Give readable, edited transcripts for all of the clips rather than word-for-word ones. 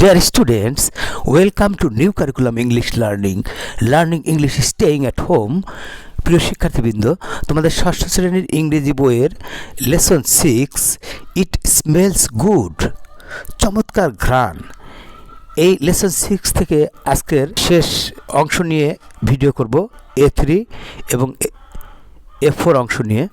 Dear students, welcome to new curriculum English learning. Learning English staying at home. প্রিয় শিক্ষার্থীবৃন্দ, তোমাদের ষষ্ঠ শ্রেণীর ইংরেজি বইয়ের লেসন 6 ইট স্মেলস গুড, চমৎকার ঘ্রাণ, এই লেসন 6 থেকে আজকের শেষ অংশ নিয়ে ভিডিও করব। A3 এবং A4 অংশ নিয়ে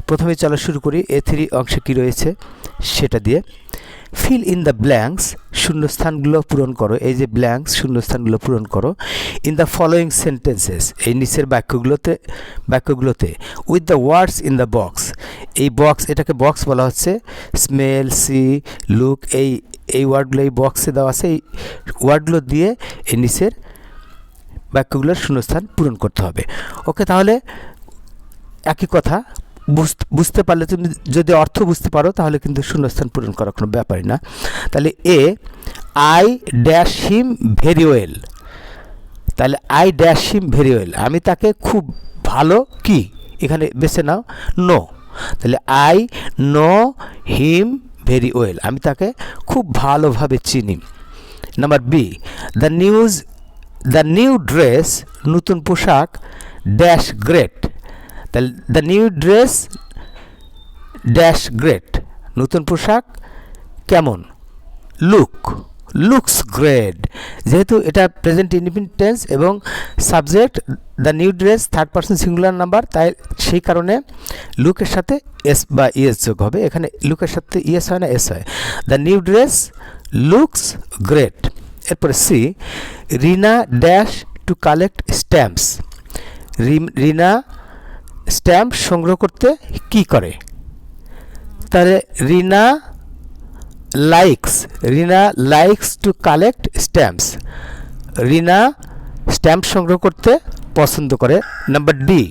প্রথমে চলা শুরু করি। A3 অংশে কি রয়েছে সেটা দিয়ে। ফিল ইন দ্য ব্ল্যাঙ্কস, শূন্যস্থানগুলো পূরণ করো। এই যে ব্ল্যাঙ্কস, শূন্যস্থানগুলো পূরণ করো। ইন দ্য ফলোয়িং সেন্টেন্সেস, এই নিচের বাক্যগুলোতে with the words in the box, এই বক্স, এটাকে বক্স বলা হচ্ছে। স্মেল, সি, লুক, এই ওয়ার্ডগুলো এই বক্সে দেওয়া আছে। এই ওয়ার্ডগুলো দিয়ে এই নিচের বাক্যগুলোর শূন্যস্থান পূরণ করতে হবে। ওকে, তাহলে একই কথা, বুঝতে পারলে, তুমি যদি অর্থ বুঝতে পারো তাহলে কিন্তু শূন্যস্থান পূরণ করার কোনো ব্যাপারই না। তাহলে I dash him very well, তাহলে I dash him very well, আমি তাকে খুব ভালো কি, এখানে বেছে নাও নো, তাহলে I know him very well, আমি তাকে খুব ভালোভাবে চিনি। Number B, the new dress, নতুন পোশাক, ড্যাশ গ্রেট, তাহলে the new dress dash great, নতুন পোশাক কেমন, লুকস গ্রেট, যেহেতু এটা প্রেজেন্ট ইনডিফিনিট টেন্স এবং subject the new dress third person singular number, তাই সেই কারণে লুকের সাথে এস বা ইএস যোগ হবে। এখানে লুকের সাথে ইএস হয় না, এস হয়। The new dress looks great. এরপরে C, Rina dash to collect stamps, Rina stamp সংগ্রহ করতে কি করে, তাহলে Rina likes to collect stamps, Rina stamp সংগ্রহ করতে পছন্দ করে। Number D,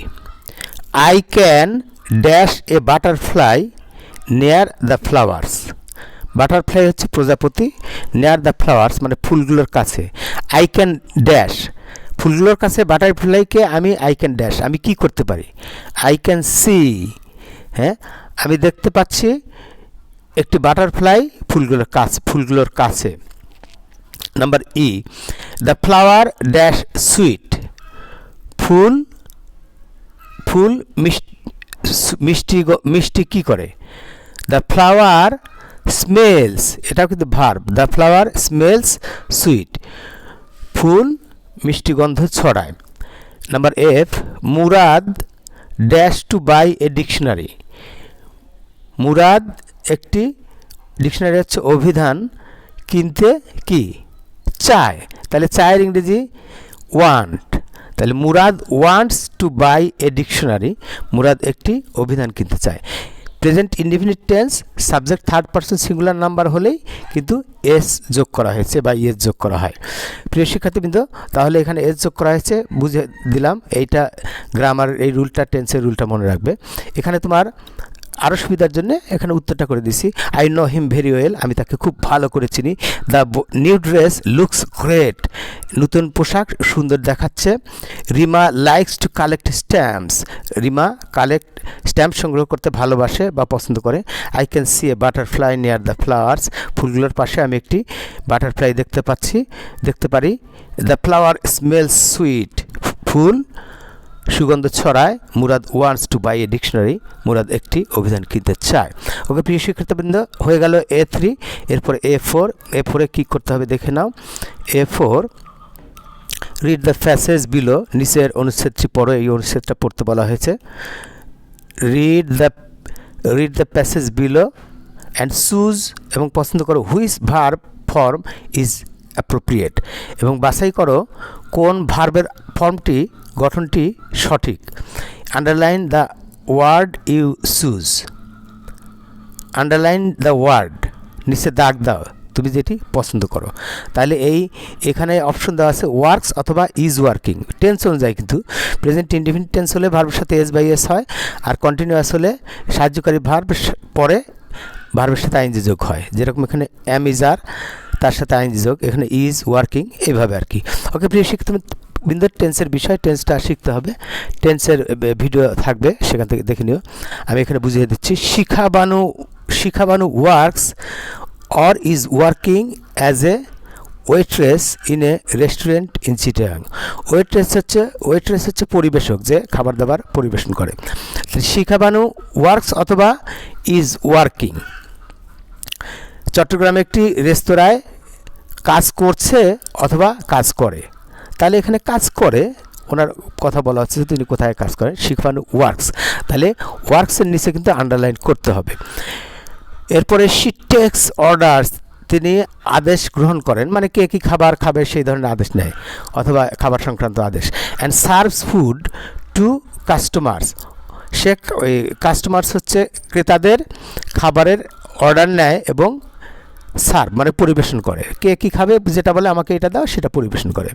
I can dash a butterfly near the flowers, butterfly হচ্ছে প্রজাপতি, নেয়ার দ্য ফ্লাওয়ার্স মানে ফুলগুলোর কাছে। আই ক্যান ড্যাশ, ফুলগুলোর কাছে বাটারফ্লাইকে আই ক্যান ড্যাশ, আমি কি করতে পারি, আই ক্যান সি, হ্যাঁ, আমি দেখতে পাচ্ছি একটি বাটারফ্লাই ফুলগুলোর কাছে। Number E, the flower dash sweet, ফুল মিষ্টি কি করে, দ্য ফ্লাওয়ার স্মেলস, এটাও কিন্তু verb, the flower smells sweet, ফুল মিষ্টি গন্ধ ছড়ায়। Number F, Murad dash to buy a dictionary, Murad একটি ডিকশনারি হচ্ছে অভিধান কিনতে কি চায়, তাহলে চায়ের ইংরেজি ওয়ান্ট, তাহলে Murad wants to buy a dictionary, Murad একটি অভিধান কিনতে চায়। Present indefinite tense subject third person singular number হলেই কিন্তু এস যোগ করা হয়েছে বা ইএস যোগ করা হয়। প্রিয় শিক্ষার্থীবৃন্দ, তাহলে এখানে এস যোগ করা হয়েছে, বুঝে দিলাম। এইটা গ্রামার, এই রুলটা, টেন্সের রুলটা মনে রাখবে। এখানে তোমার আরও সুবিধার জন্য এখানে উত্তরটা করে দিছি। I know him very well, আমি তাকে খুব ভালো করে চিনি। The new dress looks great, নতুন পোশাক সুন্দর দেখাচ্ছে। Rima likes to collect stamps, Rima stamp সংগ্রহ করতে ভালোবাসে বা পছন্দ করে। I can see a butterfly near the flowers, ফুলগুলোর পাশে আমি একটি বাটারফ্লাই দেখতে পারি। দ্য ফ্লাওয়ার স্মেলস সুইট, ফুল সুগন্ধ ছড়ায়। Murad wants to buy a dictionary, Murad একটি অভিধান কিনতে চায়। ওকে প্রিয় শিক্ষার্থীবৃন্দ, হয়ে গেল A3। এরপরে A4 কি করতে হবে দেখে নাও। A4, read the passage below, নিচের অনুচ্ছেদটি পড়ো। এই অনুচ্ছেদটা পড়তে বলা হয়েছে। Read the passage below and choose, এবং পছন্দ করো which verb form is appropriate, এবং বাছাই করো কোন ভার্বের ফর্মটি, গঠনটি সঠিক। Underline the word you choose, underline the word, নিচে দাগ দাও তুমি যেটি পছন্দ করো। তাহলে এখানে অপশন দেওয়া আছে ওয়ার্কস অথবা ইজ ওয়ার্কিং, টেন্স অনুযায়ী কিন্তু। প্রেজেন্ট ইনডিফিনিট টেন্স হলে ভার্বের সাথে এস বাই এস হয়, আর কন্টিনিউয়াস হলে সাহায্যকারী ভার্ব পরে ভার্বের সাথে আইএনজি যোগ হয়। যেরকম এখানে এম ইজ আর, তার সাথে আইএনজি যোগ, এখানে ইজ ওয়ার্কিং, এইভাবে আর কি। ওকে প্রিয় শিক্ষার্থীবৃন্দ, টেন্সের বিষয়, টেন্সটা শিখতে হবে। টেন্সের ভিডিও থাকবে, সেখান থেকে দেখে নিও। আমি এখানে বুঝিয়ে দিচ্ছি। Shikhabanu works or is working as a waitress in a restaurant in Chittagong. Waitress হচ্ছে পরিবেশক, যে খাবার দাবার পরিবেশন করে। শিখা বানু ওয়ার্কস অথবা ইজ ওয়ার্কিং। চট্টগ্রামে একটি রেস্তোরাঁয় কাজ করছে অথবা কাজ করে। তাহলে এখানে কাজ করে ওনার কথা বলা হচ্ছে যে তিনি কোথায় কাজ করেন। শিখবানু ওয়ার্কস, তাহলে ওয়ার্কসের নিচে কিন্তু আন্ডারলাইন করতে হবে। এরপরে শি টেক্স অর্ডার্স, তিনি আদেশ গ্রহণ করেন, মানে কে কী খাবার খাবে সেই ধরনের আদেশ নেয় অথবা খাবার সংক্রান্ত আদেশ। And serves food to customers, সে ওই কাস্টমার্স হচ্ছে ক্রেতাদের খাবারের অর্ডার নেয় এবং সার্ভ মানে পরিবেশন করে, কে কী খাবে যেটা বলে আমাকে এটা দাও সেটা পরিবেশন করে।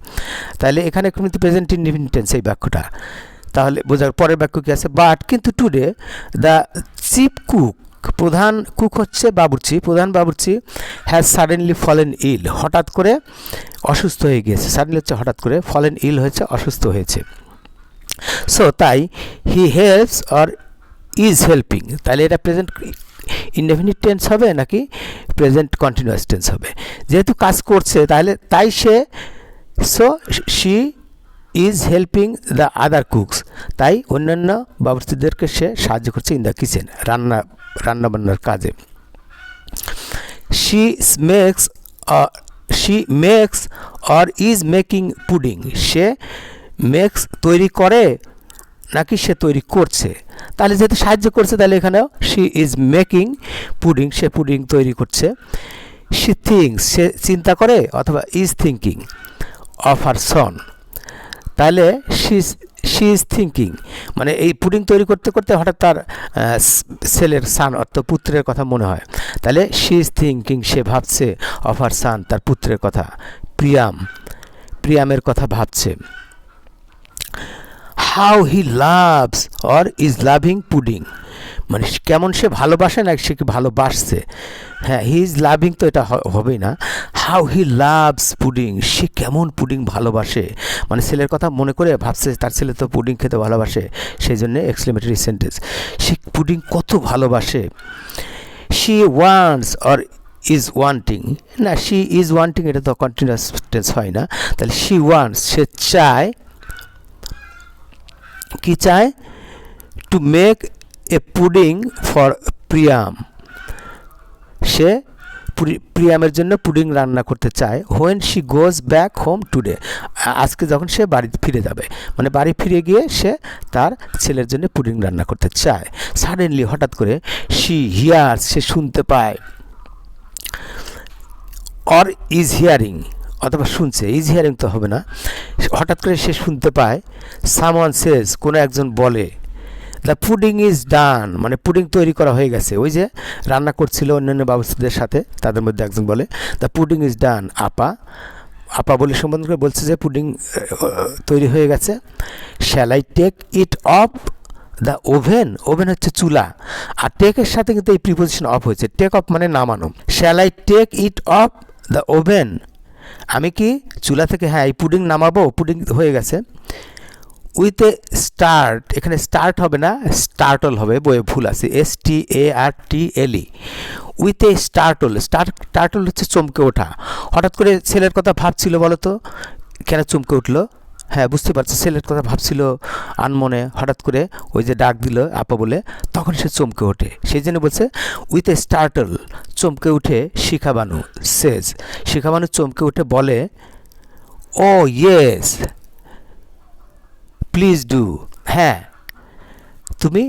তাহলে এখানে কিন্তু প্রেজেন্ট ইনডিফিনিট টেন্স এই বাক্যটা। তাহলে বোঝার পরের বাক্য কী আছে, বাট কিন্তু টুডে দ্য চিফ কুক, প্রধান কুক হচ্ছে বাবুর্চি, প্রধান বাবুর্চি হ্যাজ সাডেনলি ফলেন ইল, হঠাৎ করে অসুস্থ হয়ে গিয়েছে। সাডেনলি হচ্ছে হঠাৎ করে, ফলেন ইল হয়েছে অসুস্থ হয়েছে। সো তাই he helps or is helping, তাহলে এটা প্রেজেন্ট ইনডেফিনিট টেন্স হবে নাকি প্রেজেন্ট কন্টিনিউয়াস টেন্স হবে? যেহেতু কাজ করছে তাই সে, so she is helping the other cooks, তাই অন্যান্য বাবুর্চিদেরকে সে সাহায্য করছে ইন দ্য কিচেন, রান্নাবান্নার কাজে। She makes or is making pudding, সে মেক্স তৈরি করে নাকি সে তৈরি করছে? তাহলে যেহেতু সাহায্য করছে তাহলে এখানেও she is making pudding, say pudding তৈরি করছে। শি থিঙ্কস, সে চিন্তা করে অথবা ইজ থিঙ্কিং অফ হার সন, তাহলে শি ইজ থিঙ্কিং মানে এই পুডিং তৈরি করতে করতে হঠাৎ তার ছেলের সান অর্থাৎ পুত্রের কথা মনে হয়। তাহলে শি ইজ থিঙ্কিং, সে ভাবছে অফ হার সান, তার পুত্রের কথা। প্রিয়ামের কথা ভাবছে। How he loves or is loving pudding, মানে কেমন সে ভালোবাসে না সে কি ভালোবাসছে। হ্যাঁ, হি ইজ লাভিং তো এটা হবেই না। হাউ হি লাভস পুডিং, সে কেমন পুডিং ভালোবাসে, মানে ছেলের কথা মনে করে ভাবছে তার ছেলে তো পুডিং খেতে ভালোবাসে, সেই জন্য এক্সক্লেমেটরি সেন্টেন্স, সে পুডিং কত ভালোবাসে। She wants or is wanting, না শি ইজ ওয়ান্টিং এটা তো কন্টিনিউয়াস টেন্স হয় না। তাহলে শি ওয়ান্টস, সে চায়, কি চায়, to make a pudding for Priyam, সে প্রিয়ামের জন্য পুডিং রান্না করতে চায়। When she goes back home today, আজকে যখন সে বাড়ি ফিরে যাবে, মানে বাড়ি ফিরে গিয়ে সে তার ছেলের জন্য পুডিং রান্না করতে চায়। সাডেনলি হঠাৎ করে, শি হিয়ার্স, সে শুনতে পায়, অর ইজ হিয়ারিং অথবা শুনছে, ইজ হিয়ারিং তো হবে না, হঠাৎ করে সে শুনতে পায়। সামওয়ান সেজ, কোনো একজন বলে, দ্য পুডিং ইজ ডান, মানে পুডিং তৈরি করা হয়ে গেছে। ওই যে রান্না করছিল অন্যান্য বাবুর্চিদের সাথে, তাদের মধ্যে একজন বলে দ্য পুডিং ইজ ডান, আপা বলে সম্বোধন করে বলছে যে পুডিং তৈরি হয়ে গেছে। Shall I take it off the oven, oven হচ্ছে চুলা, আর টেকের সাথে কিন্তু এই প্রিপোজিশন অফ হয়েছে, টেক অফ মানে নামানো। Shall I take it off the oven, আমি কি চুলা থেকে, হ্যাঁ এই পুডিং নামাবো, পুডিং হয়ে গেছে। উইথ এ স্টার্ট, এখানে স্টার্ট হবে না স্টার্টল হবে, বইয়ে ভুল আছে, STARTLE, উইথ এ স্টার্টল হচ্ছে চমকে ওঠা। হঠাৎ করে ছেলের কথা ভাবছিল, বলো তো কেন চমকে উঠলো? হ্যাঁ বুঝতে পারছো, ছেলের কথা ভাবছিল আনমনে, হঠাৎ করে ওই যে ডাক দিল আপা বলে, তখন সে চমকে ওঠে, সেই জন্য বলছে উইথ এ স্টার্টল, চমকে উঠে। শিখা বানু সেজ, শিখা বানু চমকে উঠে বলে, ও ইয়েস প্লিজ ডু, হ্যাঁ তুমি,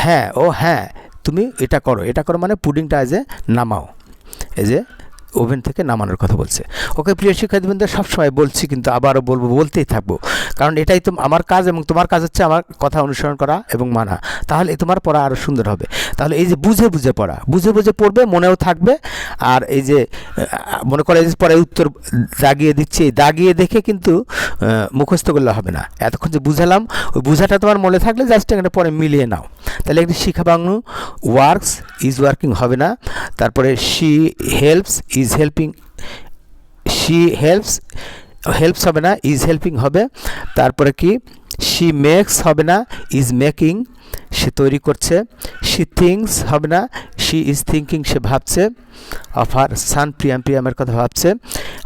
হ্যাঁ ও হ্যাঁ তুমি এটা করো মানে পুডিংটা এই যে নামাও, এই যে ওভেন থেকে নামানোর কথা বলছে। ওকে প্রিয় শিক্ষার্থীবৃন্দ, সবসময় বলছি কিন্তু আবারও বলতেই থাকবো, কারণ এটাই তো আমার কাজ এবং তোমার কাজ হচ্ছে আমার কথা অনুসরণ করা এবং মানা, তাহলে তোমার পড়া আরও সুন্দর হবে। তাহলে এই যে বুঝে পড়া, বুঝে পড়বে, মনেও থাকবে। আর এই যে মনে করে যে পরে উত্তর দাগিয়ে দিচ্ছি, দাগিয়ে দেখে কিন্তু মুখস্থ করলে হবে না, এতক্ষণ যে বুঝালাম ওই বুঝাটা তোমার মনে থাকলে জাস্ট এখানে পরে মিলিয়ে নাও। তাহলে একটি শিখা বাংলু ওয়ার্কস ইজ ওয়ার্কিং হবে না, তারপরে she helps is helping, she helps হবে না, ইজ হেল্পিং হবে। তারপরে কি, শি মেক্স হবে না, ইজ মেকিং, সে তৈরি করছে। শি থিঙ্কস হবে না, শি ইজ থিঙ্কিং, সে ভাবছে। অফ হার সান, প্রিয়ামের কথা ভাবছে।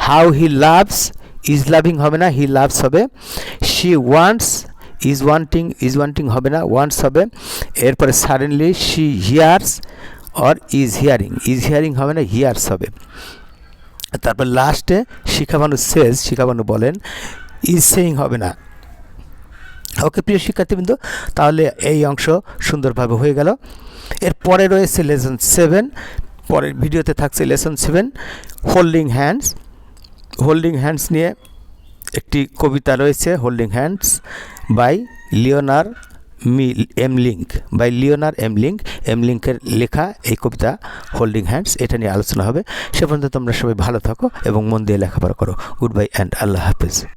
How he loves, is loving হবে না, হি লাভস হবে। শি ওয়ান্টস, ইজ ওয়ান্টিং হবে না, ওয়ান্টস হবে। এরপরে suddenly she here's or is hearing হবে না, হিয়ার্স হবে। তারপর লাস্টে শিখাবানু সেজ, শিখাবানু বলেন, ইজ সেইং হবে না। ওকে প্রিয় শিক্ষার্থীবৃন্দ, তাহলে এই অংশ সুন্দরভাবে হয়ে গেল। এরপরে রয়েছে লেসন 7, পরের ভিডিওতে থাকছে লেসন 7 হোল্ডিং হ্যান্ডস নিয়ে একটি কবিতা রয়েছে, হোল্ডিং হ্যান্ডস বাই লিওনার এমলিংকের লেখা এই কবিতা হোল্ডিং হ্যান্ডস, এটা নিয়ে আলোচনা হবে। সে পর্যন্ত তোমরা সবাই ভালো থাকো এবং মন দিয়ে লেখাপড়া করো। গুড বাই অ্যান্ড আল্লাহ হাফেজ।